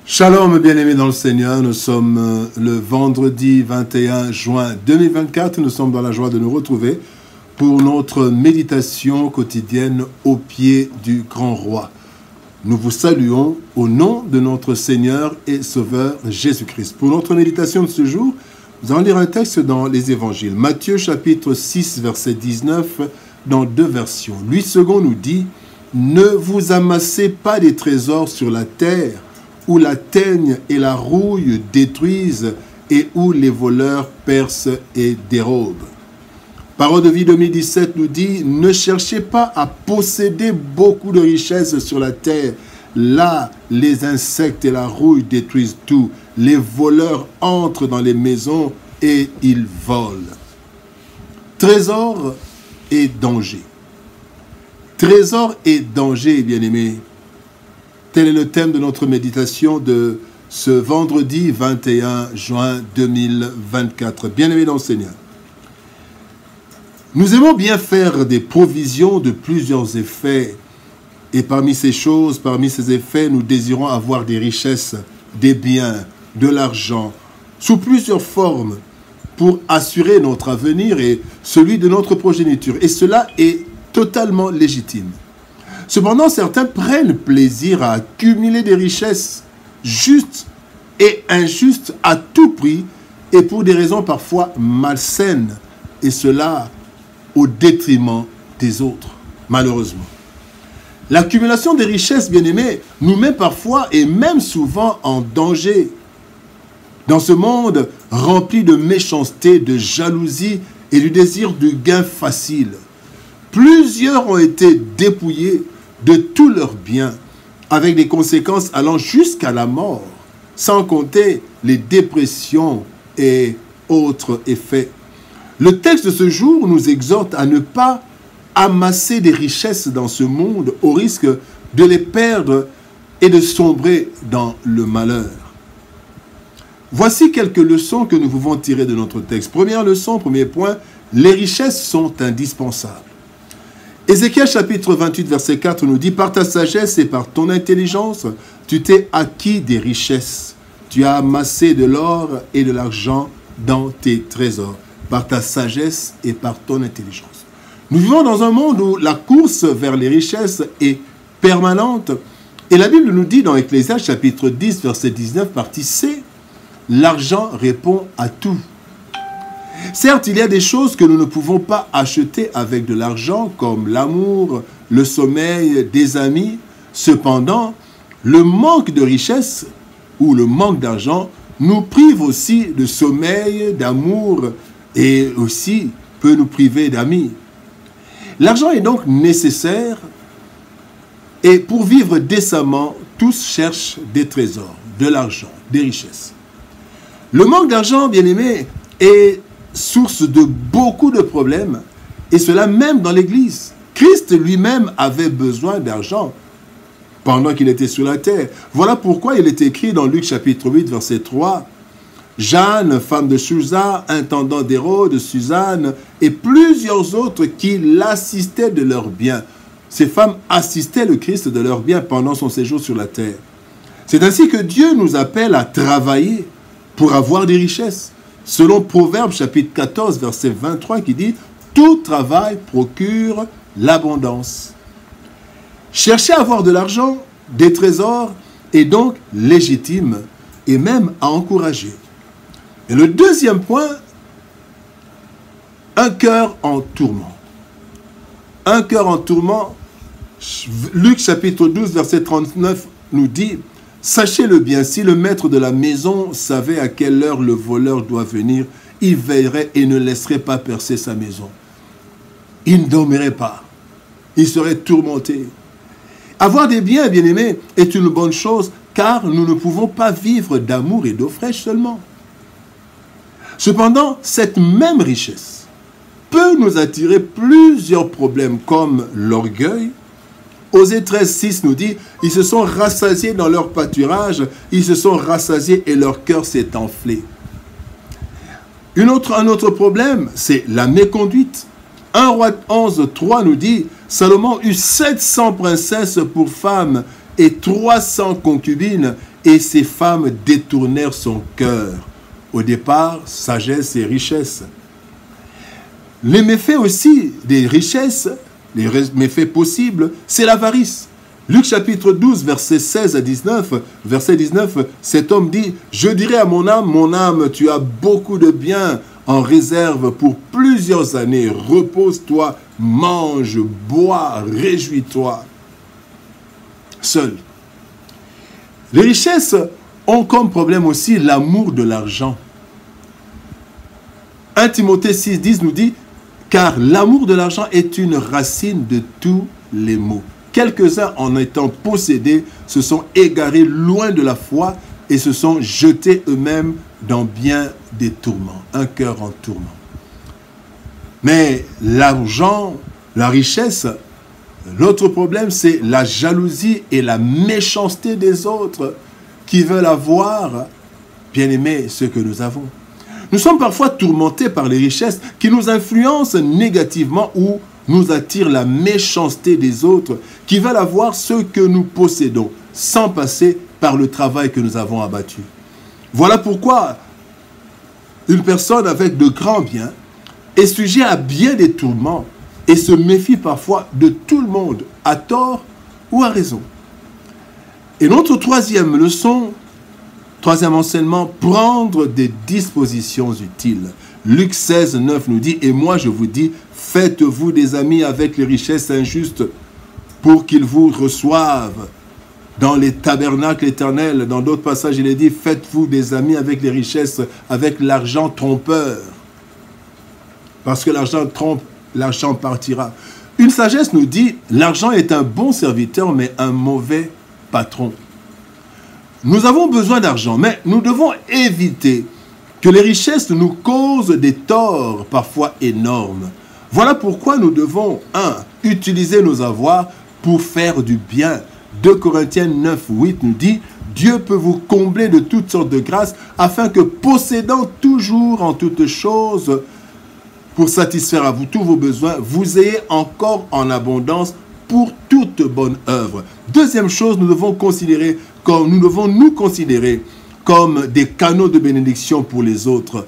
Shalom, bien-aimés dans le Seigneur, nous sommes le vendredi 21 juin 2024, nous sommes dans la joie de nous retrouver pour notre méditation quotidienne au pied du grand roi. Nous vous saluons au nom de notre Seigneur et Sauveur Jésus-Christ. Pour notre méditation de ce jour, nous allons lire un texte dans les évangiles. Matthieu chapitre 6, verset 19, dans deux versions. Louis II nous dit « Ne vous amassez pas des trésors sur la terre, où la teigne et la rouille détruisent et où les voleurs percent et dérobent. » Parole de vie 2017 nous dit « Ne cherchez pas à posséder beaucoup de richesses sur la terre. Là, les insectes et la rouille détruisent tout. Les voleurs entrent dans les maisons et ils volent. » Trésor et danger. Trésor et danger, bien-aimés. Tel est le thème de notre méditation de ce vendredi 21 juin 2024. Bien-aimés dans le Seigneur, nous aimons bien faire des provisions de plusieurs effets. Et parmi ces choses, parmi ces effets, nous désirons avoir des richesses, des biens, de l'argent, sous plusieurs formes, pour assurer notre avenir et celui de notre progéniture. Et cela est totalement légitime. Cependant, certains prennent plaisir à accumuler des richesses justes et injustes à tout prix et pour des raisons parfois malsaines, et cela au détriment des autres, malheureusement. L'accumulation des richesses, bien-aimés, nous met parfois et même souvent en danger. Dans ce monde rempli de méchanceté, de jalousie et du désir du gain facile, plusieurs ont été dépouillés de tous leurs biens, avec des conséquences allant jusqu'à la mort, sans compter les dépressions et autres effets. Le texte de ce jour nous exhorte à ne pas amasser des richesses dans ce monde au risque de les perdre et de sombrer dans le malheur. Voici quelques leçons que nous pouvons tirer de notre texte. Première leçon, premier point, les richesses sont indispensables. Ézéchiel chapitre 28 verset 4 nous dit « Par ta sagesse et par ton intelligence, tu t'es acquis des richesses. Tu as amassé de l'or et de l'argent dans tes trésors. » Par ta sagesse et par ton intelligence. Nous vivons dans un monde où la course vers les richesses est permanente. Et la Bible nous dit dans Ecclésiaste chapitre 10 verset 19 partie C, « L'argent répond à tout. » Certes, il y a des choses que nous ne pouvons pas acheter avec de l'argent, comme l'amour, le sommeil, des amis. Cependant, le manque de richesse ou le manque d'argent nous prive aussi de sommeil, d'amour et aussi peut nous priver d'amis. L'argent est donc nécessaire et pour vivre décemment, tous cherchent des trésors, de l'argent, des richesses. Le manque d'argent, bien aimé, est source de beaucoup de problèmes, et cela même dans l'Église. Christ lui-même avait besoin d'argent pendant qu'il était sur la terre. Voilà pourquoi il est écrit dans Luc chapitre 8, verset 3, « Jeanne, femme de Chuza, intendant d'Hérode, Suzanne, et plusieurs autres qui l'assistaient de leurs biens. » Ces femmes assistaient le Christ de leurs biens pendant son séjour sur la terre. C'est ainsi que Dieu nous appelle à travailler pour avoir des richesses. Selon Proverbes chapitre 14, verset 23, qui dit « Tout travail procure l'abondance. » Chercher à avoir de l'argent, des trésors, est donc légitime et même à encourager. Et le deuxième point, un cœur en tourment. Un cœur en tourment, Luc chapitre 12, verset 39 nous dit « Sachez-le bien, si le maître de la maison savait à quelle heure le voleur doit venir, il veillerait et ne laisserait pas percer sa maison. Il ne dormirait pas. Il serait tourmenté. » Avoir des biens, bien-aimés, est une bonne chose, car nous ne pouvons pas vivre d'amour et d'eau fraîche seulement. Cependant, cette même richesse peut nous attirer plusieurs problèmes, comme l'orgueil. Osée 13,6 nous dit « Ils se sont rassasiés dans leur pâturage, ils se sont rassasiés et leur cœur s'est enflé. » Un autre problème, c'est la méconduite. 1 Roi 11, 3 nous dit « Salomon eut 700 princesses pour femmes et 300 concubines, et ces femmes détournèrent son cœur. Au départ, sagesse et richesse. Les méfaits aussi des richesses, les méfaits possibles, c'est l'avarice. Luc chapitre 12, verset 16 à 19, verset 19, cet homme dit, « Je dirai à mon âme, tu as beaucoup de biens en réserve pour plusieurs années. Repose-toi, mange, bois, réjouis-toi. » Seul. Les richesses ont comme problème aussi l'amour de l'argent. 1 Timothée 6, 10 nous dit, « Car l'amour de l'argent est une racine de tous les maux. » Quelques-uns, en étant possédés, se sont égarés loin de la foi et se sont jetés eux-mêmes dans bien des tourments, un cœur en tourment. Mais l'argent, la richesse, l'autre problème, c'est la jalousie et la méchanceté des autres qui veulent avoir, bien aimé, ce que nous avons. Nous sommes parfois tourmentés par les richesses qui nous influencent négativement ou nous attirent la méchanceté des autres qui veulent avoir ce que nous possédons sans passer par le travail que nous avons abattu. Voilà pourquoi une personne avec de grands biens est sujet à bien des tourments et se méfie parfois de tout le monde, à tort ou à raison. Et notre troisième leçon, troisième enseignement, prendre des dispositions utiles. Luc 16, 9 nous dit, « Et moi je vous dis, faites-vous des amis avec les richesses injustes pour qu'ils vous reçoivent. » Dans les tabernacles éternels, dans d'autres passages, il est dit, faites-vous des amis avec les richesses, avec l'argent trompeur. Parce que l'argent trompe, l'argent partira. Une sagesse nous dit, l'argent est un bon serviteur, mais un mauvais patron. Nous avons besoin d'argent, mais nous devons éviter que les richesses nous causent des torts parfois énormes. Voilà pourquoi nous devons, 1. Utiliser nos avoirs pour faire du bien. 2 Corinthiens 9, 8 nous dit, « Dieu peut vous combler de toutes sortes de grâces, afin que, possédant toujours en toutes choses, pour satisfaire à vous tous vos besoins, vous ayez encore en abondance pour toute bonne œuvre. » Deuxième chose, nous devons nous considérer comme des canaux de bénédiction pour les autres.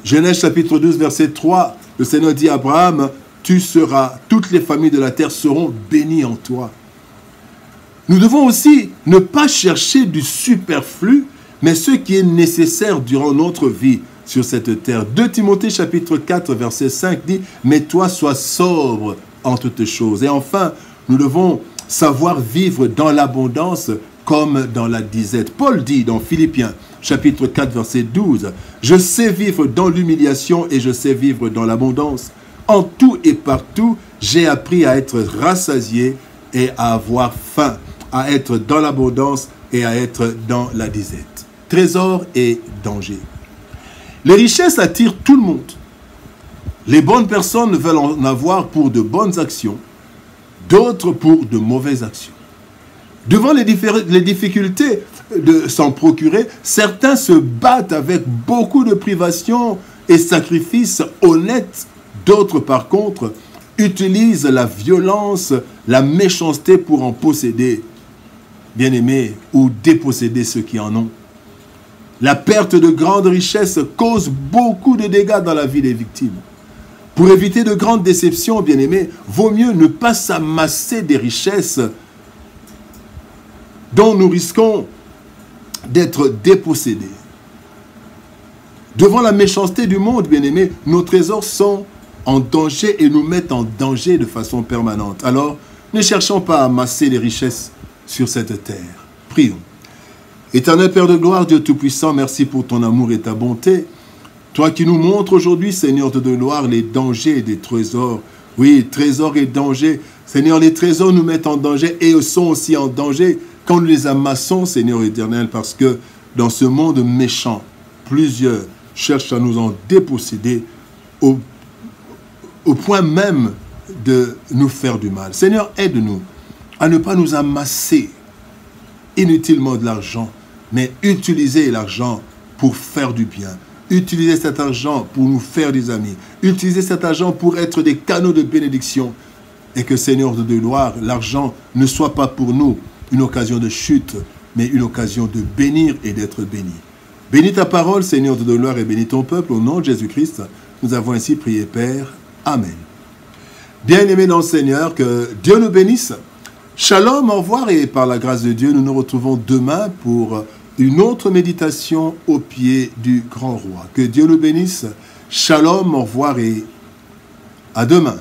Genèse chapitre 12, verset 3, le Seigneur dit à Abraham, « toutes les familles de la terre seront bénies en toi. » Nous devons aussi ne pas chercher du superflu, mais ce qui est nécessaire durant notre vie sur cette terre. 2 Timothée chapitre 4, verset 5 dit, « Mais toi, sois sobre en toutes choses. » Et enfin, nous devons savoir vivre dans l'abondance comme dans la disette. Paul dit dans Philippiens chapitre 4, verset 12, « Je sais vivre dans l'humiliation et je sais vivre dans l'abondance. En tout et partout, j'ai appris à être rassasié et à avoir faim, à être dans l'abondance et à être dans la disette. » Trésor et danger. Les richesses attirent tout le monde. Les bonnes personnes veulent en avoir pour de bonnes actions, d'autres pour de mauvaises actions. Devant les difficultés de s'en procurer, certains se battent avec beaucoup de privations et sacrifices honnêtes. D'autres, par contre, utilisent la violence, la méchanceté pour en posséder, bien-aimés, ou déposséder ceux qui en ont. La perte de grandes richesses cause beaucoup de dégâts dans la vie des victimes. Pour éviter de grandes déceptions, bien-aimés, vaut mieux ne pas s'amasser des richesses dont nous risquons d'être dépossédés. Devant la méchanceté du monde, bien-aimés, nos trésors sont en danger et nous mettent en danger de façon permanente. Alors, ne cherchons pas à amasser les richesses sur cette terre. Prions. Éternel Père de gloire, Dieu Tout-Puissant, merci pour ton amour et ta bonté. Toi qui nous montres aujourd'hui, Seigneur de gloire, les dangers des trésors. Oui, trésors et dangers. Seigneur, les trésors nous mettent en danger et sont aussi en danger quand nous les amassons, Seigneur éternel, parce que dans ce monde méchant, plusieurs cherchent à nous en déposséder au point même de nous faire du mal. Seigneur, aide-nous à ne pas nous amasser inutilement de l'argent, mais utiliser l'argent pour faire du bien. Utiliser cet argent pour nous faire des amis. Utiliser cet argent pour être des canaux de bénédiction. Et que, Seigneur de gloire, l'argent ne soit pas pour nous une occasion de chute, mais une occasion de bénir et d'être béni. Bénis ta parole, Seigneur de gloire, et bénis ton peuple. Au nom de Jésus-Christ, nous avons ainsi prié, Père. Amen. Bien-aimés dans le Seigneur, que Dieu nous bénisse. Shalom, au revoir, et par la grâce de Dieu, nous nous retrouvons demain pour une autre méditation au pied du grand roi. Que Dieu nous bénisse. Shalom, au revoir et à demain.